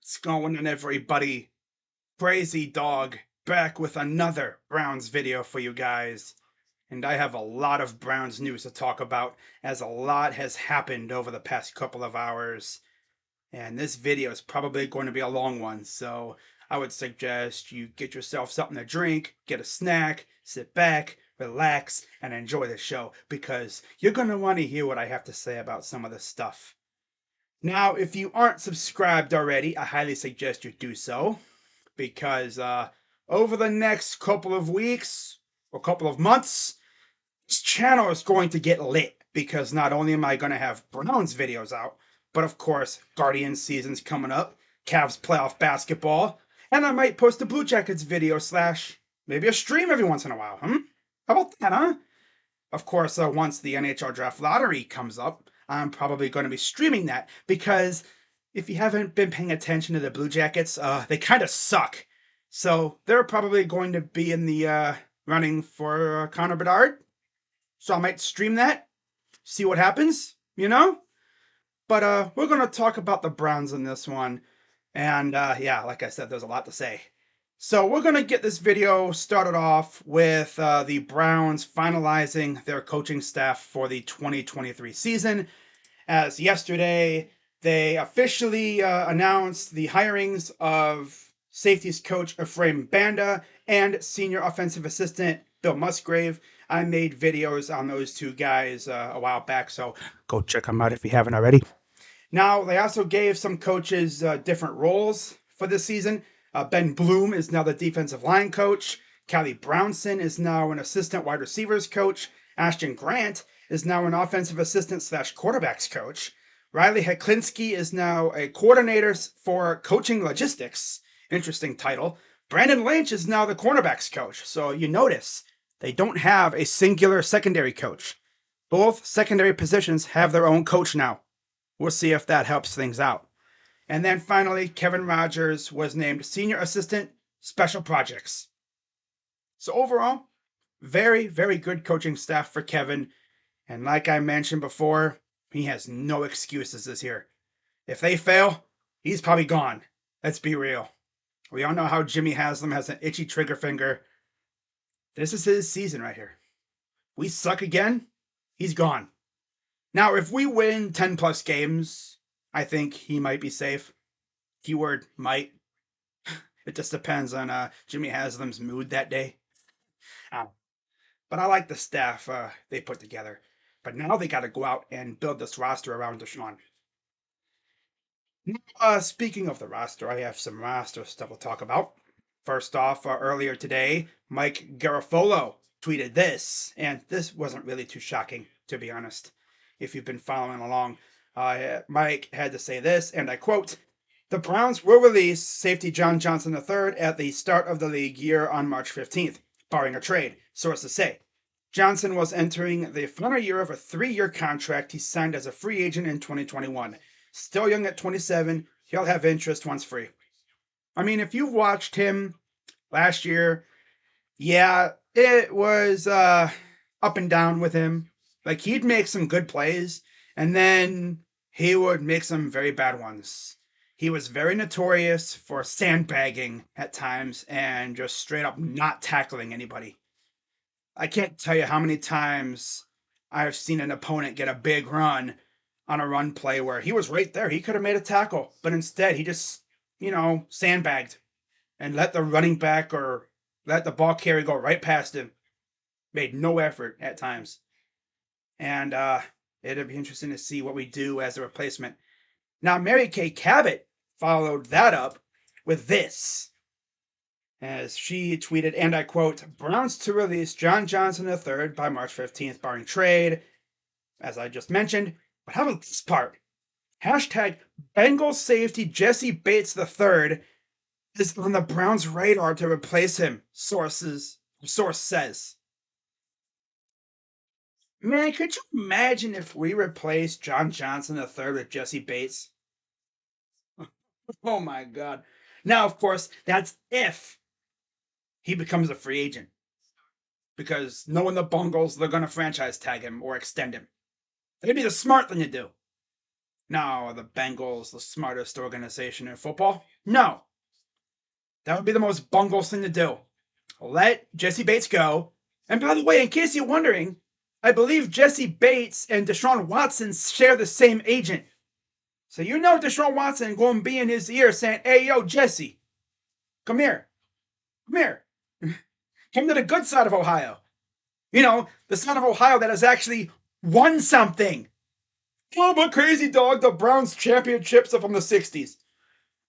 What's going on, everybody? Crazy Dog back with another Browns video for you guys. And I have a lot of Browns news to talk about, as a lot has happened over the past couple of hours. And this video is probably going to be a long one, so I would suggest you get yourself something to drink, get a snack, sit back, relax, and enjoy the show, because you're going to want to hear what I have to say about some of this stuff. Now, if you aren't subscribed already, I highly suggest you do so, because over the next couple of weeks or couple of months, this channel is going to get lit, because not only am I going to have Browns videos out, but of course, Guardians season's coming up, Cavs playoff basketball, and I might post a Blue Jackets video slash maybe a stream every once in a while. How about that, huh? Of course, once the NHL Draft Lottery comes up, I'm probably going to be streaming that, because if you haven't been paying attention to the Blue Jackets, they kind of suck. So they're probably going to be in the running for Connor Bedard. So I might stream that, see what happens, you know? But we're going to talk about the Browns in this one. And yeah, like I said, there's a lot to say. So we're going to get this video started off with the Browns finalizing their coaching staff for the 2023 season. As yesterday, they officially announced the hirings of safeties coach Ephraim Banda and senior offensive assistant Bill Musgrave. I made videos on those two guys a while back, so go check them out if you haven't already. Now, they also gave some coaches different roles for this season. Ben Bloom is now the defensive line coach. Callie Brownson is now an assistant wide receivers coach. Ashton Grant is now an offensive assistant slash quarterbacks coach. Riley Heklinski is now a coordinator for coaching logistics. Interesting title. Brandon Lynch is now the cornerbacks coach. So you notice they don't have a singular secondary coach. Both secondary positions have their own coach now. We'll see if that helps things out. And then finally, Kevin Rogers was named Senior Assistant Special Projects. So overall, very, very good coaching staff for Kevin. And like I mentioned before, he has no excuses this year. If they fail, he's probably gone. Let's be real. We all know how Jimmy Haslam has an itchy trigger finger. This is his season right here. We suck again, he's gone. Now, if we win 10 plus games, I think he might be safe. Keyword might. It just depends on Jimmy Haslam's mood that day. But I like the staff they put together. But now they got to go out and build this roster around Deshaun. Speaking of the roster, I have some roster stuff to talk about. First off, earlier today, Mike Garafolo tweeted this, and this wasn't really too shocking, to be honest. If you've been following along, Mike had to say this, and I quote, "The Browns will release safety John Johnson III at the start of the league year on March 15th, barring a trade," sources say. Johnson was entering the final year of a 3-year contract he signed as a free agent in 2021. Still young at 27, he'll have interest once free. I mean, if you've watched him last year, yeah, it was up and down with him. Like, he'd make some good plays, and then he would make some very bad ones. He was very notorious for sandbagging at times and just straight up not tackling anybody. I can't tell you how many times I've seen an opponent get a big run on a run play where he was right there. He could have made a tackle, but instead he just, sandbagged and let the running back or let the ball carrier go right past him. Made no effort at times. And it'll be interesting to see what we do as a replacement. Now, Mary Kay Cabot followed that up with this, as she tweeted, and I quote, "Browns to release John Johnson III by March 15th, barring trade," as I just mentioned. But how about this part? Hashtag Bengals safety Jessie Bates III is on the Browns' radar to replace him, source says. Man, could you imagine if we replaced John Johnson III with Jessie Bates? Oh my God. Now, of course, that's if he becomes a free agent, because knowing the Bungles, they're going to franchise tag him or extend him. That'd be the smart thing to do. No, the Bengals, the smartest organization in football? No. That would be the most bungled thing to do. Let Jessie Bates go. And by the way, in case you're wondering, I believe Jessie Bates and Deshaun Watson share the same agent. So you know Deshaun Watson going to be in his ear saying, hey, yo, Jesse, come here. Come here. Come to the good side of Ohio. You know, the side of Ohio that has actually won something. Oh, but crazy dog, the Browns championships are from the 60s.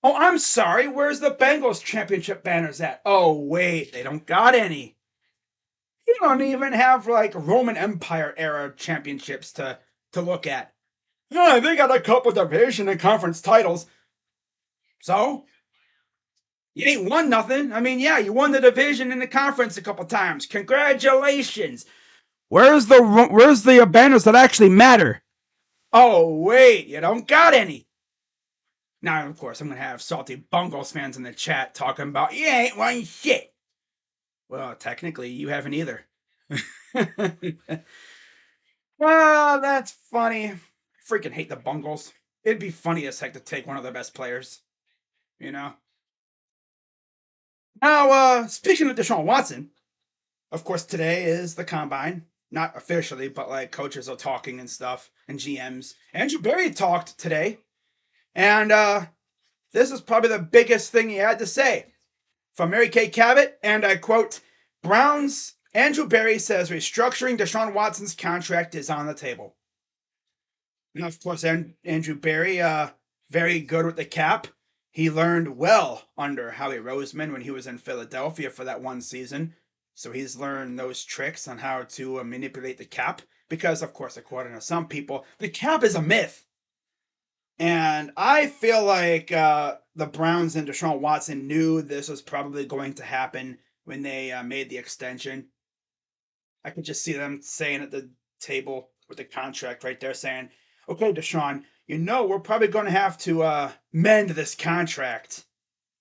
Oh, I'm sorry, where's the Bengals championship banners at? Oh, wait, they don't got any. You don't even have like Roman Empire era championships to look at. Yeah, they got a couple division and conference titles. So, you ain't won nothing. I mean, yeah, you won the division and the conference a couple times. Congratulations. Where's the banners that actually matter? Oh, wait, you don't got any. Now, of course, I'm going to have salty Bungles fans in the chat talking about, you ain't won shit. Well, technically, you haven't either. Well, that's funny. I freaking hate the Bungles. It'd be funny as heck to take one of their best players. You know? Now, speaking of Deshaun Watson, of course, today is the combine. Not officially, but like coaches are talking and stuff, and GMs. Andrew Berry talked today, and this is probably the biggest thing he had to say. From Mary Kay Cabot, and I quote, Browns, Andrew Berry says restructuring Deshaun Watson's contract is on the table. Now, of course, Andrew Berry, very good with the cap. He learned well under Howie Roseman when he was in Philadelphia for that one season. So he's learned those tricks on how to manipulate the cap. Because, of course, according to some people, the cap is a myth. And I feel like the Browns and Deshaun Watson knew this was probably going to happen when they made the extension. I could just see them saying at the table with the contract right there saying, okay, Deshaun, you know we're probably going to have to mend this contract,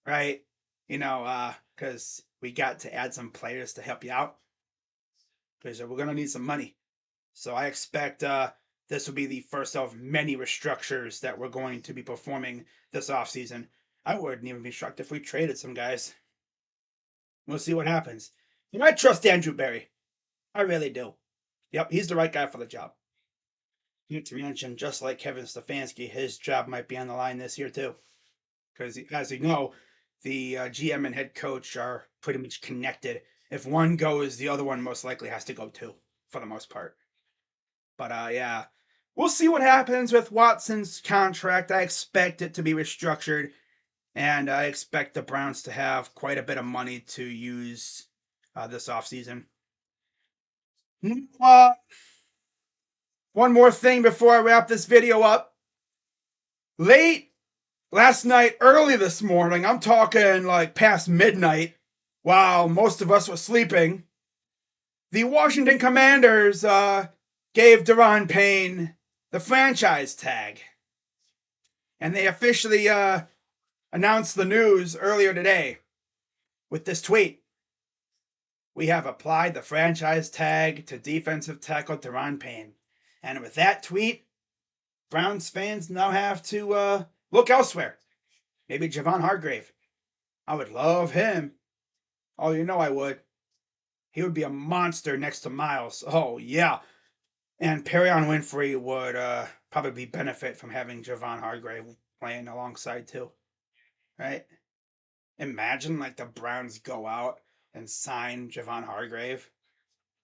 right? You know, because we got to add some players to help you out because we're going to need some money. So I expect this will be the first of many restructures that we're going to be performing this offseason. I wouldn't even be shocked if we traded some guys. We'll see what happens. You know, I trust Andrew Berry. I really do. Yep, he's the right guy for the job. Not to mention, just like Kevin Stefanski, his job might be on the line this year too. Because as you know, the GM and head coach are pretty much connected. If one goes, the other one most likely has to go too, for the most part. But yeah, we'll see what happens with Watson's contract. I expect it to be restructured, and I expect the Browns to have quite a bit of money to use this offseason. One more thing before I wrap this video up. Late last night, early this morning, I'm talking like past midnight, while most of us were sleeping, the Washington Commanders gave Daron Payne the franchise tag. And they officially announced the news earlier today with this tweet. We have applied the franchise tag to defensive tackle Daron Payne. And with that tweet, Browns fans now have to look elsewhere. Maybe Javon Hargrave. I would love him. Oh, you know I would. He would be a monster next to Miles. Oh, yeah. And Perion Winfrey would probably benefit from having Javon Hargrave playing alongside too. Right? Imagine like the Browns go out and sign Javon Hargrave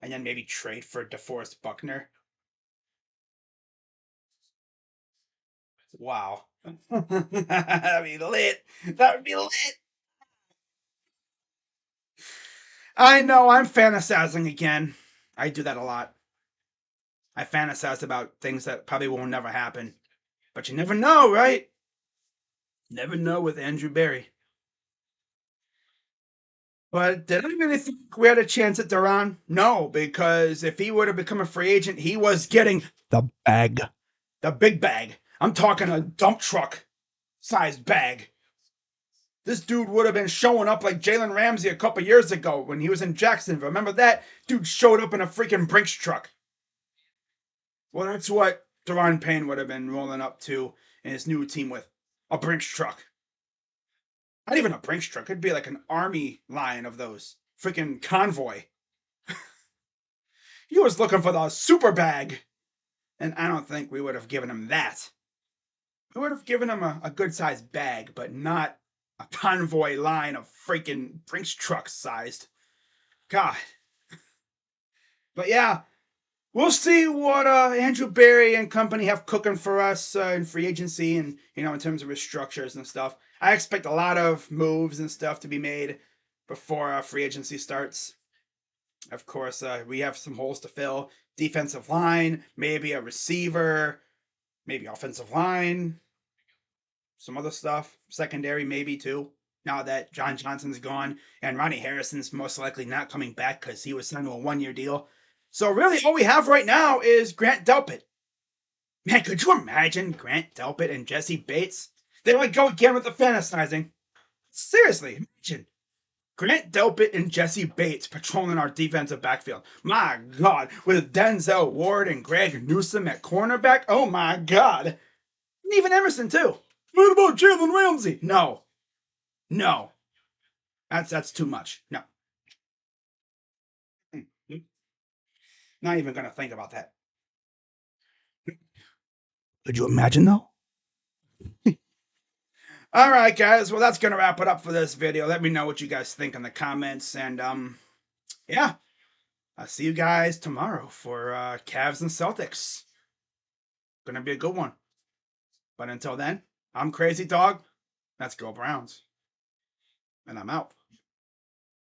and then maybe trade for DeForest Buckner. Wow. That'd be lit. That would be lit. I know I'm fantasizing again. I do that a lot. I fantasize about things that probably will never happen. But you never know, right? Never know with Andrew Berry. But did I really think we had a chance at Duran? No, because if he would have become a free agent, he was getting the bag. The big bag. I'm talking a dump truck sized bag. This dude would have been showing up like Jalen Ramsey a couple years ago when he was in Jacksonville. Remember that? Dude showed up in a freaking Brinks truck. Well, that's what Deron Payne would have been rolling up to in his new team with a Brinks truck. Not even a Brinks truck. It'd be like an army line of those. Freaking convoy. He was looking for the super bag. And I don't think we would have given him that. We would have given him a good sized bag, but not a convoy line of freaking Brinks trucks sized. God. But yeah, we'll see what Andrew Berry and company have cooking for us in free agency and, you know, in terms of restructures and stuff. I expect a lot of moves and stuff to be made before free agency starts. Of course, we have some holes to fill. Defensive line, maybe a receiver, maybe offensive line, some other stuff. Secondary, maybe too. Now that John Johnson's gone and Ronnie Harrison's most likely not coming back because he was signed to a 1-year deal. So really, all we have right now is Grant Delpit. Man, could you imagine Grant Delpit and Jessie Bates? They like go again with the fantasizing. Seriously, imagine Grant Delpit and Jessie Bates patrolling our defensive backfield. My God, with Denzel Ward and Greg Newsome at cornerback. Oh my God, and even Emerson too. What about Jalen Ramsey? No, that's too much. No, not even gonna think about that. Could you imagine though? All right, guys. Well, that's gonna wrap it up for this video. Let me know what you guys think in the comments, and yeah, I'll see you guys tomorrow for Cavs and Celtics. Gonna be a good one. But until then, I'm Crazy Dog. Let's go Browns, and I'm out.